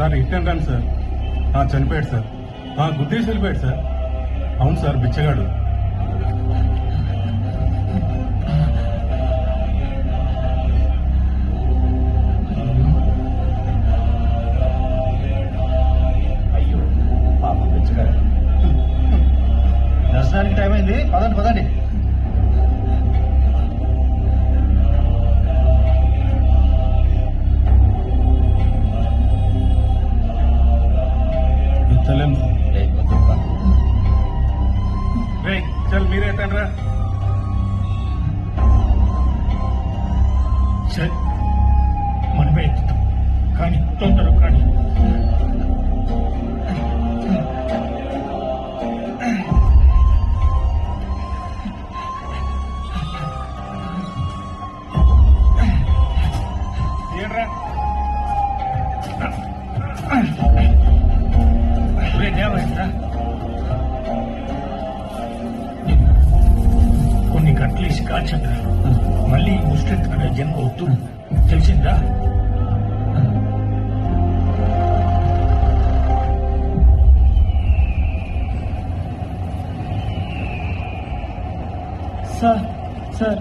Sir hit and run sir. చనిపోయాడు sir. గుద్దేసి వెళ్ళిపోయాడు సార్. అవును సార్, బిచ్చగాడు. అయ్యో పాపం బిచ్చగాడు. దర్శనానికి టైం అయింది, పదండి పదండి. చలేం చల్, మీరే తండ్రా. సరే మనమే ఎక్కుతాం, కానీ తొందర కానీ. ఏంట్రా? ఏమైందా? కొన్ని గంటలేసి కాల్చండి. మళ్ళీ ముష్టెత్తుకునే జన్మ వద్దు, తెలిసిందా? Sir sir